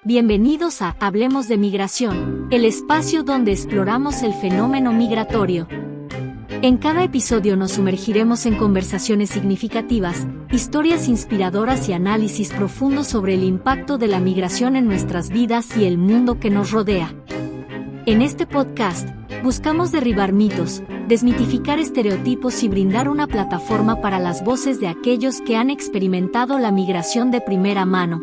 Bienvenidos a Hablemos de Migración, el espacio donde exploramos el fenómeno migratorio. En cada episodio nos sumergiremos en conversaciones significativas, historias inspiradoras y análisis profundos sobre el impacto de la migración en nuestras vidas y el mundo que nos rodea. En este podcast, buscamos derribar mitos, desmitificar estereotipos y brindar una plataforma para las voces de aquellos que han experimentado la migración de primera mano.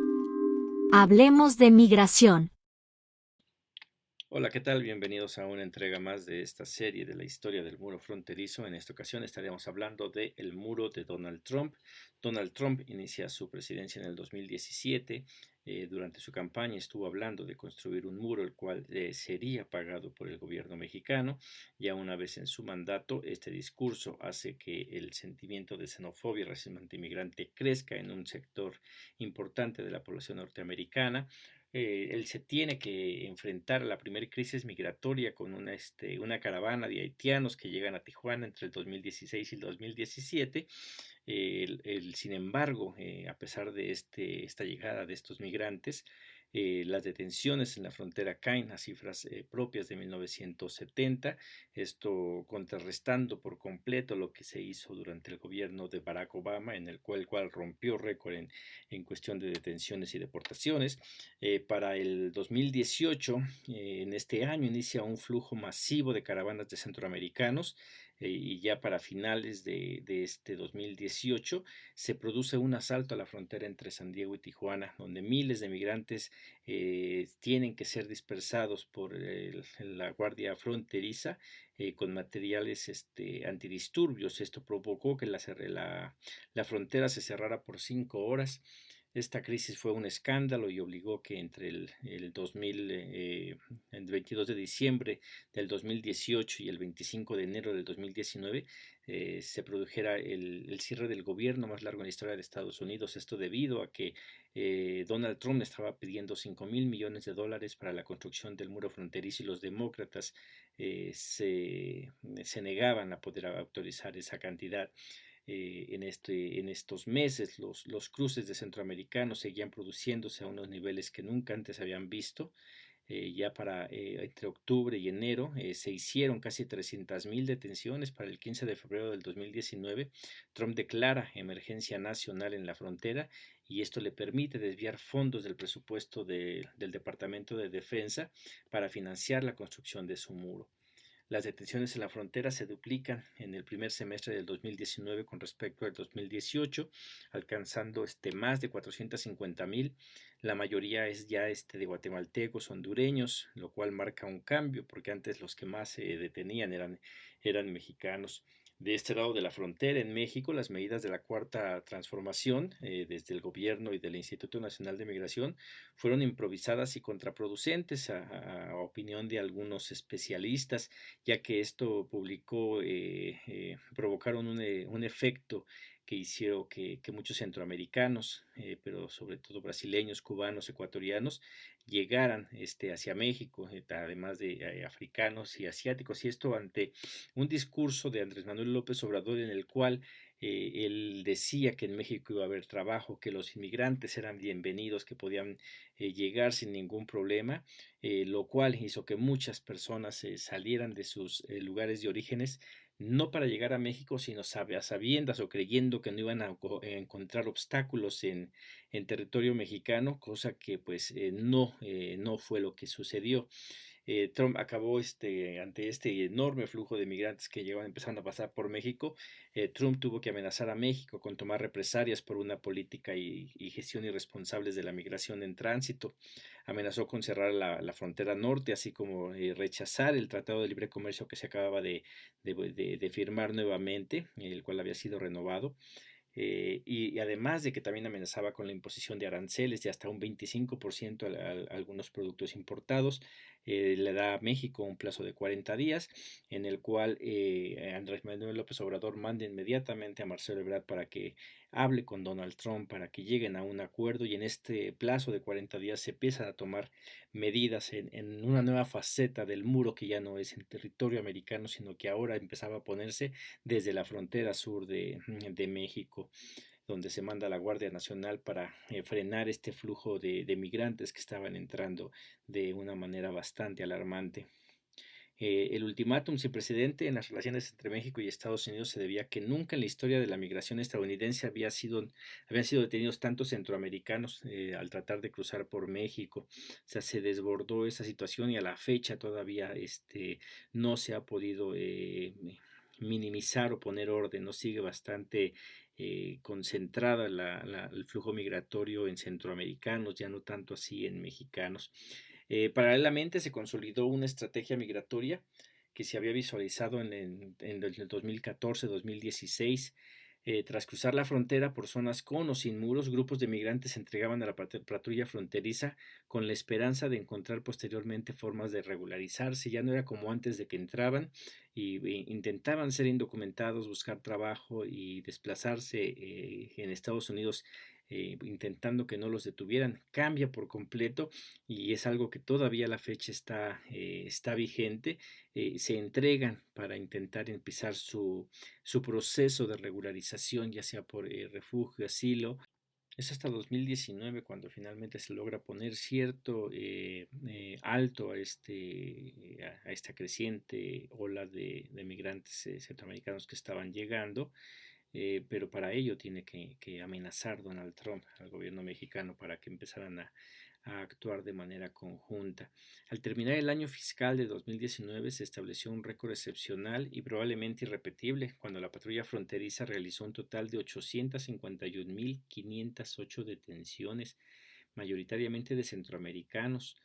Hablemos de migración. Hola, ¿qué tal? Bienvenidos a una entrega más de esta serie de la historia del muro fronterizo. En esta ocasión estaremos hablando del muro de Donald Trump. Donald Trump inicia su presidencia en el 2017. Durante su campaña estuvo hablando de construir un muro el cual sería pagado por el gobierno mexicano. Ya una vez en su mandato, este discurso hace que el sentimiento de xenofobia y racismo antimigrante crezca en un sector importante de la población norteamericana. Él se tiene que enfrentar a la primera crisis migratoria con una caravana de haitianos que llegan a Tijuana entre el 2016 y el 2017. Sin embargo, a pesar de esta llegada de estos migrantes, las detenciones en la frontera caen a cifras propias de 1970, esto contrarrestando por completo lo que se hizo durante el gobierno de Barack Obama, en el cual rompió récord en cuestión de detenciones y deportaciones. Para el 2018, en este año, inicia un flujo masivo de caravanas de centroamericanos. Y ya para finales de este 2018 se produce un asalto a la frontera entre San Diego y Tijuana, donde miles de migrantes tienen que ser dispersados por la Guardia Fronteriza con materiales antidisturbios. Esto provocó que la frontera se cerrara por 5 horas. Esta crisis fue un escándalo y obligó que entre el 22 de diciembre del 2018 y el 25 de enero del 2019 se produjera el cierre del gobierno más largo en la historia de Estados Unidos. Esto debido a que Donald Trump estaba pidiendo $5,000 millones para la construcción del muro fronterizo y los demócratas se negaban a poder autorizar esa cantidad. En estos meses los cruces de centroamericanos seguían produciéndose a unos niveles que nunca antes habían visto. Ya para entre octubre y enero se hicieron casi 300,000 detenciones. Para el 15 de febrero del 2019, Trump declara emergencia nacional en la frontera y esto le permite desviar fondos del presupuesto del Departamento de Defensa para financiar la construcción de su muro. Las detenciones en la frontera se duplican en el primer semestre del 2019 con respecto al 2018, alcanzando más de 450,000. La mayoría es ya de guatemaltecos, hondureños, lo cual marca un cambio porque antes los que más se detenían eran mexicanos. De este lado de la frontera, en México, las medidas de la Cuarta Transformación, desde el gobierno y del Instituto Nacional de Migración, fueron improvisadas y contraproducentes a opinión de algunos especialistas, ya que esto provocaron un efecto que hicieron que muchos centroamericanos, pero sobre todo brasileños, cubanos, ecuatorianos, llegaran hacia México, además de africanos y asiáticos, y esto ante un discurso de Andrés Manuel López Obrador en el cual él decía que en México iba a haber trabajo, que los inmigrantes eran bienvenidos, que podían llegar sin ningún problema, lo cual hizo que muchas personas salieran de sus lugares de orígenes, no para llegar a México, sino a sabiendas o creyendo que no iban a encontrar obstáculos en territorio mexicano, cosa que pues no fue lo que sucedió. Trump acabó ante este enorme flujo de migrantes que llegaban empezando a pasar por México. Trump tuvo que amenazar a México con tomar represalias por una política y gestión irresponsables de la migración en tránsito. Amenazó con cerrar la frontera norte, así como rechazar el Tratado de Libre Comercio que se acababa de firmar nuevamente, el cual había sido renovado. Y además de que también amenazaba con la imposición de aranceles de hasta un 25% a algunos productos importados. Le da a México un plazo de 40 días en el cual Andrés Manuel López Obrador manda inmediatamente a Marcelo Ebrard para que hable con Donald Trump, para que lleguen a un acuerdo, y en este plazo de 40 días se empiezan a tomar medidas en una nueva faceta del muro que ya no es en territorio americano, sino que ahora empezaba a ponerse desde la frontera sur de México. donde se manda la Guardia Nacional para frenar este flujo de migrantes que estaban entrando de una manera bastante alarmante. El ultimátum sin precedente en las relaciones entre México y Estados Unidos se debía a que nunca en la historia de la migración estadounidense habían sido detenidos tantos centroamericanos al tratar de cruzar por México. O sea, se desbordó esa situación y a la fecha todavía no se ha podido minimizar o poner orden, no sigue bastante concentrada el flujo migratorio en centroamericanos, ya no tanto así en mexicanos. Paralelamente se consolidó una estrategia migratoria que se había visualizado en el 2014-2016. Tras cruzar la frontera por zonas con o sin muros, grupos de migrantes se entregaban a la patrulla fronteriza con la esperanza de encontrar posteriormente formas de regularizarse. Ya no era como antes de que entraban y intentaban ser indocumentados, buscar trabajo y desplazarse en Estados Unidos, intentando que no los detuvieran. Cambia por completo y es algo que todavía a la fecha está vigente. Se entregan para intentar empezar su proceso de regularización, ya sea por refugio, asilo. Es hasta 2019 cuando finalmente se logra poner cierto alto a esta creciente ola de migrantes centroamericanos que estaban llegando. Pero para ello tiene que amenazar Donald Trump al gobierno mexicano para que empezaran a actuar de manera conjunta. Al terminar el año fiscal de 2019 se estableció un récord excepcional y probablemente irrepetible cuando la patrulla fronteriza realizó un total de 851.508 detenciones, mayoritariamente de centroamericanos.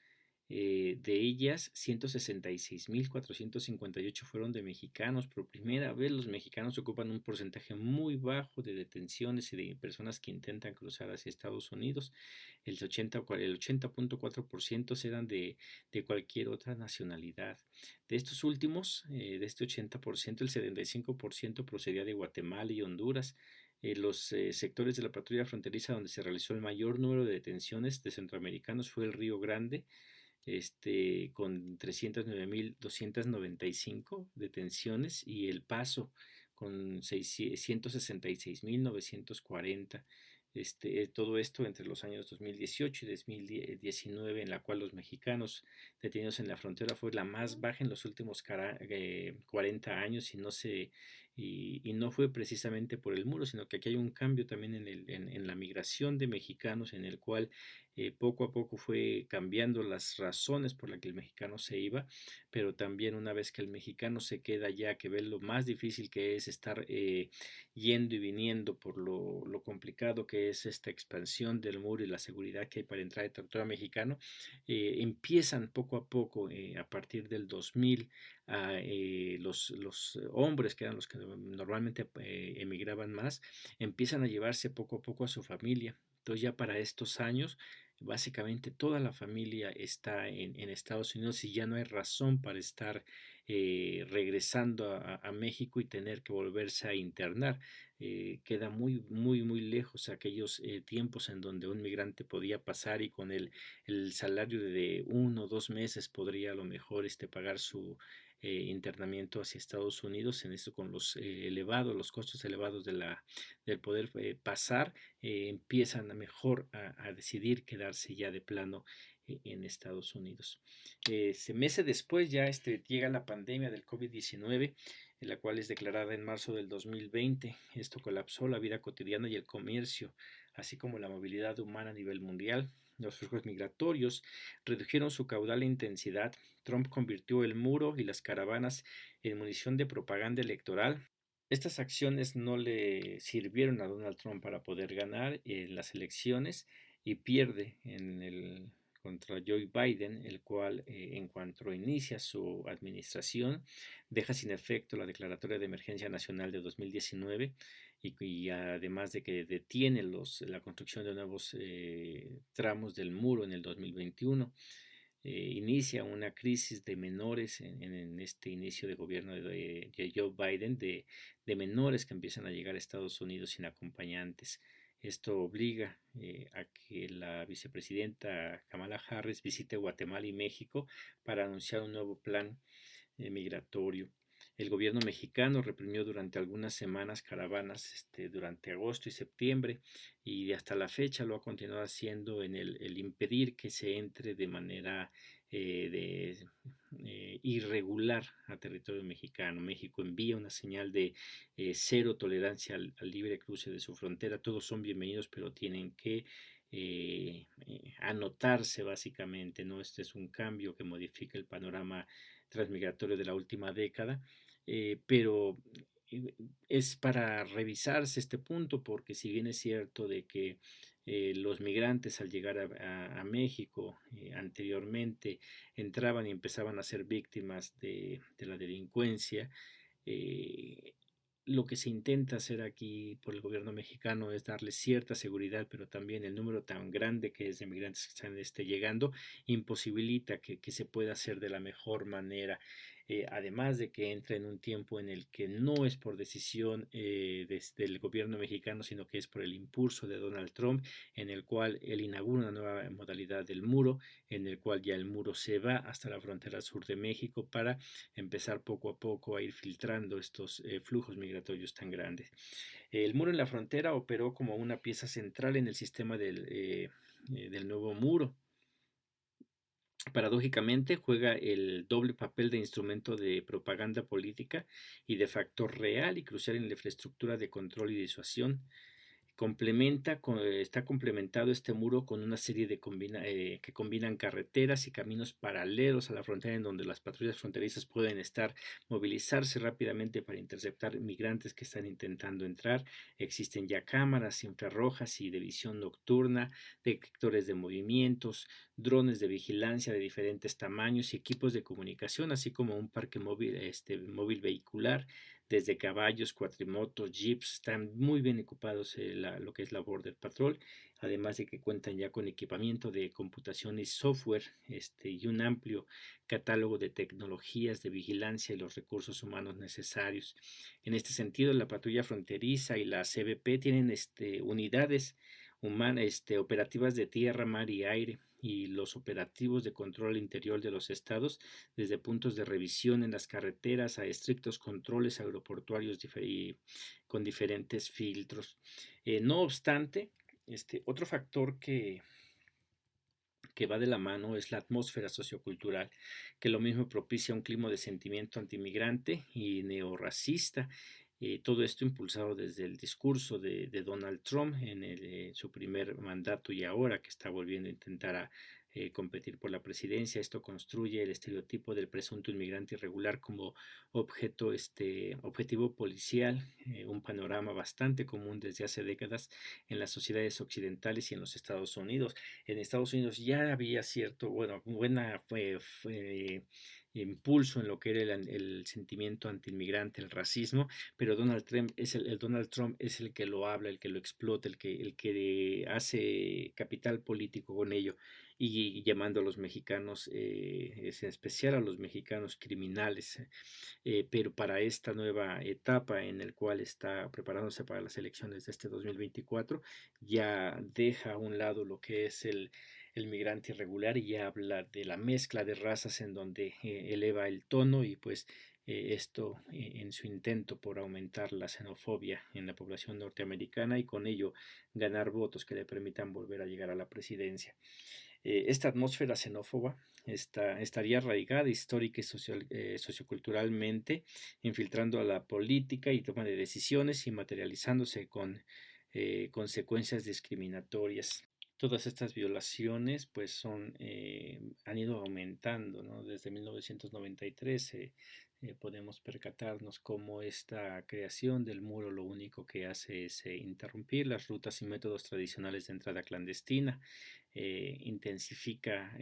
De ellas, 166.458 fueron de mexicanos. Por primera vez, los mexicanos ocupan un porcentaje muy bajo de detenciones y de personas que intentan cruzar hacia Estados Unidos. El 80.4% eran de cualquier otra nacionalidad. De estos últimos, de este 80%, el 75% procedía de Guatemala y Honduras. Los sectores de la patrulla fronteriza donde se realizó el mayor número de detenciones de centroamericanos fue el Río Grande, con 309.295 detenciones, y El Paso con 166.940. Todo esto entre los años 2018 y 2019, en la cual los mexicanos detenidos en la frontera fue la más baja en los últimos 40 años, y no fue precisamente por el muro, sino que aquí hay un cambio también en la migración de mexicanos, en el cual poco a poco fue cambiando las razones por las que el mexicano se iba, pero también una vez que el mexicano se queda allá, que ve lo más difícil que es estar yendo y viniendo por lo complicado que es esta expansión del muro y la seguridad que hay para entrar de territorio mexicano, empiezan poco a poco, a partir del 2000, los hombres, que eran los que normalmente emigraban más, empiezan a llevarse poco a poco a su familia. Entonces ya para estos años, básicamente toda la familia está en Estados Unidos y ya no hay razón para estar regresando a México y tener que volverse a internar. Queda muy, muy, muy lejos aquellos tiempos en donde un migrante podía pasar y con el salario de 1 o 2 meses podría a lo mejor pagar su internamiento hacia Estados Unidos. En esto, con los costos elevados del poder pasar, empiezan a decidir quedarse ya de plano en Estados Unidos. Meses después ya llega la pandemia del COVID-19, en la cual es declarada en marzo del 2020. Esto colapsó la vida cotidiana y el comercio, así como la movilidad humana a nivel mundial. Los flujos migratorios redujeron su caudal e intensidad. Trump convirtió el muro y las caravanas en munición de propaganda electoral. Estas acciones no le sirvieron a Donald Trump para poder ganar en las elecciones y pierde contra Joe Biden, el cual, en cuanto inicia su administración, deja sin efecto la declaratoria de emergencia nacional de 2019, y además de que detiene la construcción de nuevos tramos del muro en el 2021. Inicia una crisis de menores en este inicio de gobierno de Joe Biden, de menores que empiezan a llegar a Estados Unidos sin acompañantes. Esto obliga a que la vicepresidenta Kamala Harris visite Guatemala y México para anunciar un nuevo plan migratorio. El gobierno mexicano reprimió durante algunas semanas caravanas durante agosto y septiembre y hasta la fecha lo ha continuado haciendo en el impedir que se entre de manera irregular a territorio mexicano. México envía una señal de cero tolerancia al libre cruce de su frontera. Todos son bienvenidos, pero tienen que anotarse básicamente, ¿no? Este es un cambio que modifica el panorama transmigratorio de la última década, pero es para revisarse este punto, porque si bien es cierto de que los migrantes al llegar a México anteriormente entraban y empezaban a ser víctimas de la delincuencia, eh, lo que se intenta hacer aquí por el gobierno mexicano es darle cierta seguridad, pero también el número tan grande que es de migrantes que están llegando imposibilita que se pueda hacer de la mejor manera. Además de que entra en un tiempo en el que no es por decisión del gobierno mexicano, sino que es por el impulso de Donald Trump, en el cual él inaugura una nueva modalidad del muro, en el cual ya el muro se va hasta la frontera sur de México para empezar poco a poco a ir filtrando estos flujos migratorios tan grandes. El muro en la frontera operó como una pieza central en el sistema del nuevo muro. Paradójicamente juega el doble papel de instrumento de propaganda política y de factor real y crucial en la infraestructura de control y disuasión. Está complementado este muro con una serie de que combinan carreteras y caminos paralelos a la frontera, en donde las patrullas fronterizas pueden movilizarse rápidamente para interceptar migrantes que están intentando entrar. Existen ya cámaras infrarrojas y de visión nocturna, detectores de movimientos, drones de vigilancia de diferentes tamaños y equipos de comunicación, así como un parque móvil vehicular, desde caballos, cuatrimotos, jeeps. Están muy bien equipados lo que es la Border Patrol, además de que cuentan ya con equipamiento de computación y software, y un amplio catálogo de tecnologías de vigilancia y los recursos humanos necesarios. En este sentido, la patrulla fronteriza y la CBP tienen unidades operativas de tierra, mar y aire, y los operativos de control interior de los estados, desde puntos de revisión en las carreteras a estrictos controles aeroportuarios con diferentes filtros. No obstante, otro factor que va de la mano es la atmósfera sociocultural, que lo mismo propicia un clima de sentimiento antimigrante y neorracista. Todo esto impulsado desde el discurso de Donald Trump en su primer mandato, y ahora que está volviendo a intentar competir por la presidencia. Esto construye el estereotipo del presunto inmigrante irregular como objetivo policial, un panorama bastante común desde hace décadas en las sociedades occidentales y en los Estados Unidos. En Estados Unidos ya había cierto, buena impulso en lo que era el sentimiento antiinmigrante, el racismo, pero Donald Trump es el que lo habla, el que lo explota, el que hace capital político con ello, y llamando a los mexicanos, en especial a los mexicanos criminales. Pero para esta nueva etapa en el cual está preparándose para las elecciones de este 2024, ya deja a un lado lo que es el migrante irregular y ya habla de la mezcla de razas, en donde eleva el tono, y pues esto en su intento por aumentar la xenofobia en la población norteamericana y con ello ganar votos que le permitan volver a llegar a la presidencia. Esta atmósfera xenófoba estaría arraigada histórica y socioculturalmente, infiltrando a la política y toma de decisiones y materializándose con consecuencias discriminatorias. Todas estas violaciones pues han ido aumentando, ¿no? Desde 1993 podemos percatarnos cómo esta creación del muro lo único que hace es interrumpir las rutas y métodos tradicionales de entrada clandestina, intensifica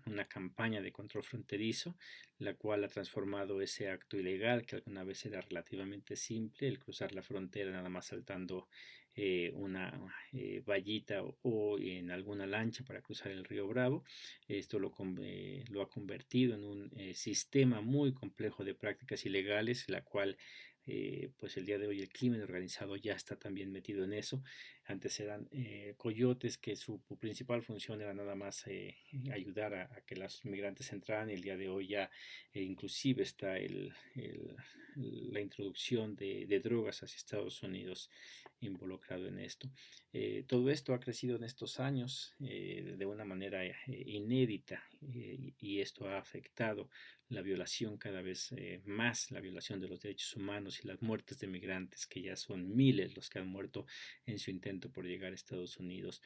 una campaña de control fronterizo, la cual ha transformado ese acto ilegal, que alguna vez era relativamente simple, el cruzar la frontera nada más saltando una vallita o en alguna lancha para cruzar el río Bravo. Esto lo ha convertido en un sistema muy complejo de prácticas ilegales, la cual pues el día de hoy el crimen organizado ya está también metido en eso. Antes eran coyotes que su principal función era nada más ayudar a que los migrantes entraran, y el día de hoy ya inclusive está la introducción de drogas hacia Estados Unidos involucrado en esto. Todo esto ha crecido en estos años de una manera inédita, y esto ha afectado la violación cada vez más, la violación de los derechos humanos y las muertes de migrantes, que ya son miles los que han muerto en su intento por llegar a Estados Unidos.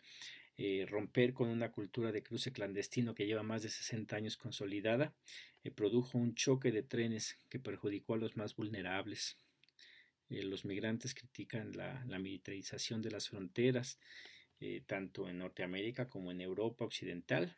Romper con una cultura de cruce clandestino que lleva más de 60 años consolidada, produjo un choque de trenes que perjudicó a los más vulnerables. Los migrantes critican la militarización de las fronteras, tanto en Norteamérica como en Europa occidental,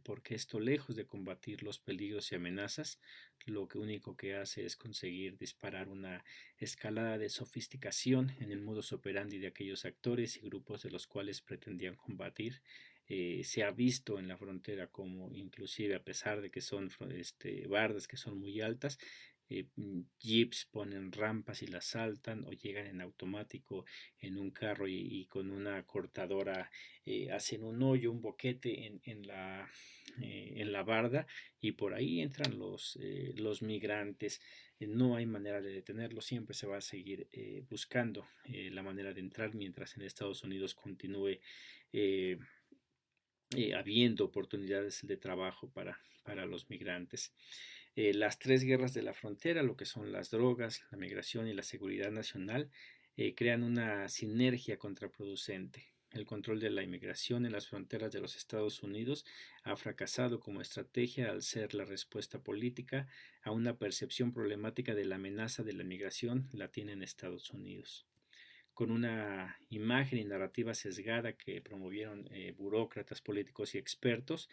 porque esto, lejos de combatir los peligros y amenazas, lo que único que hace es conseguir disparar una escalada de sofisticación en el modus operandi de aquellos actores y grupos de los cuales pretendían combatir. Se ha visto en la frontera como, inclusive a pesar de que son bardas que son muy altas, jeeps ponen rampas y las saltan, o llegan en automático en un carro y con una cortadora hacen un hoyo, un boquete en la barda, y por ahí entran los migrantes. No hay manera de detenerlo, siempre se va a seguir buscando la manera de entrar, mientras en Estados Unidos continúe habiendo oportunidades de trabajo para los migrantes. Las tres guerras de la frontera, lo que son las drogas, la migración y la seguridad nacional, crean una sinergia contraproducente. El control de la inmigración en las fronteras de los Estados Unidos ha fracasado como estrategia al ser la respuesta política a una percepción problemática de la amenaza de la migración latina en Estados Unidos. Con una imagen y narrativa sesgada que promovieron burócratas, políticos y expertos.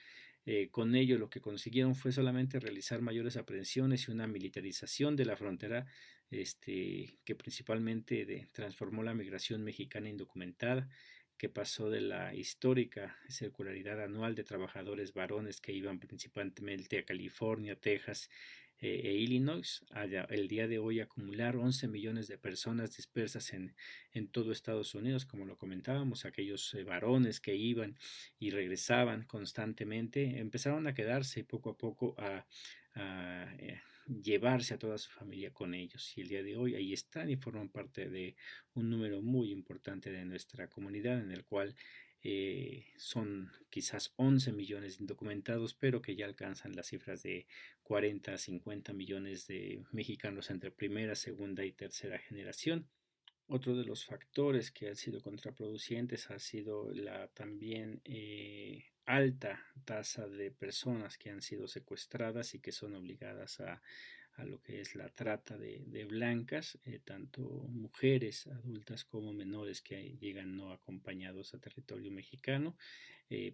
Con ello lo que consiguieron fue solamente realizar mayores aprehensiones y una militarización de la frontera, que principalmente transformó la migración mexicana indocumentada, que pasó de la histórica circularidad anual de trabajadores varones que iban principalmente a California, Texas Illinois, el día de hoy acumular 11 millones de personas dispersas en todo Estados Unidos, como lo comentábamos. Aquellos varones que iban y regresaban constantemente empezaron a quedarse poco a poco a llevarse a toda su familia con ellos, y el día de hoy ahí están y forman parte de un número muy importante de nuestra comunidad, en el cual son quizás 11 millones de indocumentados, pero que ya alcanzan las cifras de 40 a 50 millones de mexicanos entre primera, segunda y tercera generación. Otro de los factores que han sido contraproducentes ha sido la también alta tasa de personas que han sido secuestradas y que son obligadas a lo que es la trata de blancas, tanto mujeres adultas como menores que llegan no acompañados a territorio mexicano,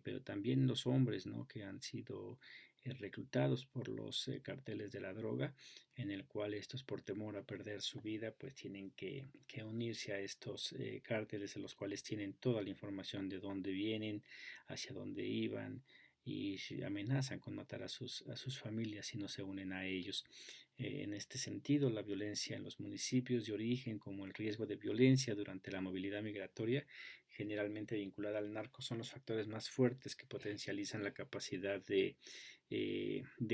pero también los hombres, ¿no?, que han sido reclutados por los carteles de la droga, en el cual estos, por temor a perder su vida, pues tienen que unirse a estos cárteles, de los cuales tienen toda la información de dónde vienen, hacia dónde iban, y amenazan con matar a sus familias si no se unen a ellos. En este sentido, la violencia en los municipios de origen, como el riesgo de violencia durante la movilidad migratoria, generalmente vinculada al narco, son los factores más fuertes que potencializan la capacidad de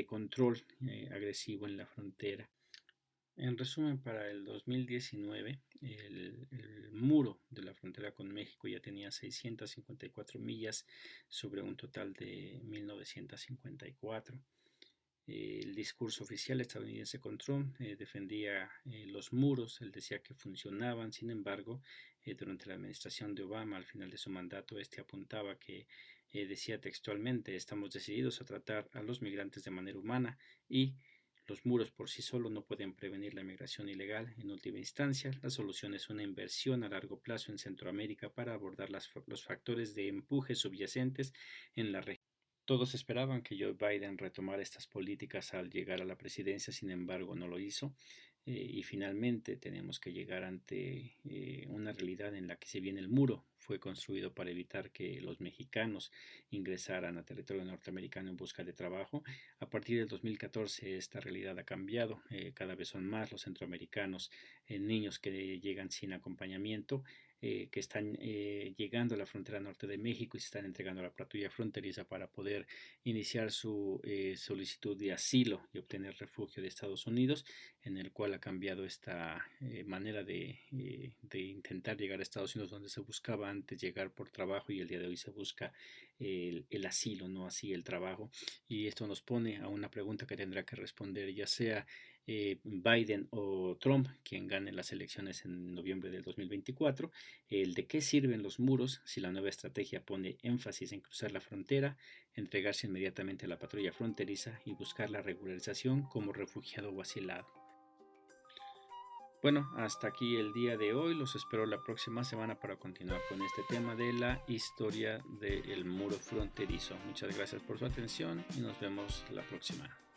control agresivo en la frontera. En resumen, para el 2019, el muro de la frontera con México ya tenía 654 millas sobre un total de 1954. El discurso oficial estadounidense con Trump defendía los muros. Él decía que funcionaban. Sin embargo, durante la administración de Obama, al final de su mandato, apuntaba que decía textualmente: estamos decididos a tratar a los migrantes de manera humana, y los muros por sí solos no pueden prevenir la migración ilegal. En última instancia, la solución es una inversión a largo plazo en Centroamérica para abordar los factores de empuje subyacentes en la región. Todos esperaban que Joe Biden retomara estas políticas al llegar a la presidencia, sin embargo no lo hizo, y finalmente tenemos que llegar ante una realidad en la que, si bien el muro fue construido para evitar que los mexicanos ingresaran a territorio norteamericano en busca de trabajo, a partir del 2014 esta realidad ha cambiado. Cada vez son más los centroamericanos, niños que llegan sin acompañamiento, que están llegando a la frontera norte de México y se están entregando a la patrulla fronteriza para poder iniciar su solicitud de asilo y obtener refugio de Estados Unidos, en el cual ha cambiado esta manera de intentar llegar a Estados Unidos, donde se buscaba antes llegar por trabajo y el día de hoy se busca el asilo, no así el trabajo. Y esto nos pone a una pregunta que tendrá que responder ya sea Biden o Trump, quien gane las elecciones en noviembre del 2024, el de qué sirven los muros si la nueva estrategia pone énfasis en cruzar la frontera, entregarse inmediatamente a la patrulla fronteriza y buscar la regularización como refugiado o asilado. Bueno, hasta aquí el día de hoy. Los espero la próxima semana para continuar con este tema de la historia del muro fronterizo. Muchas gracias por su atención y nos vemos la próxima.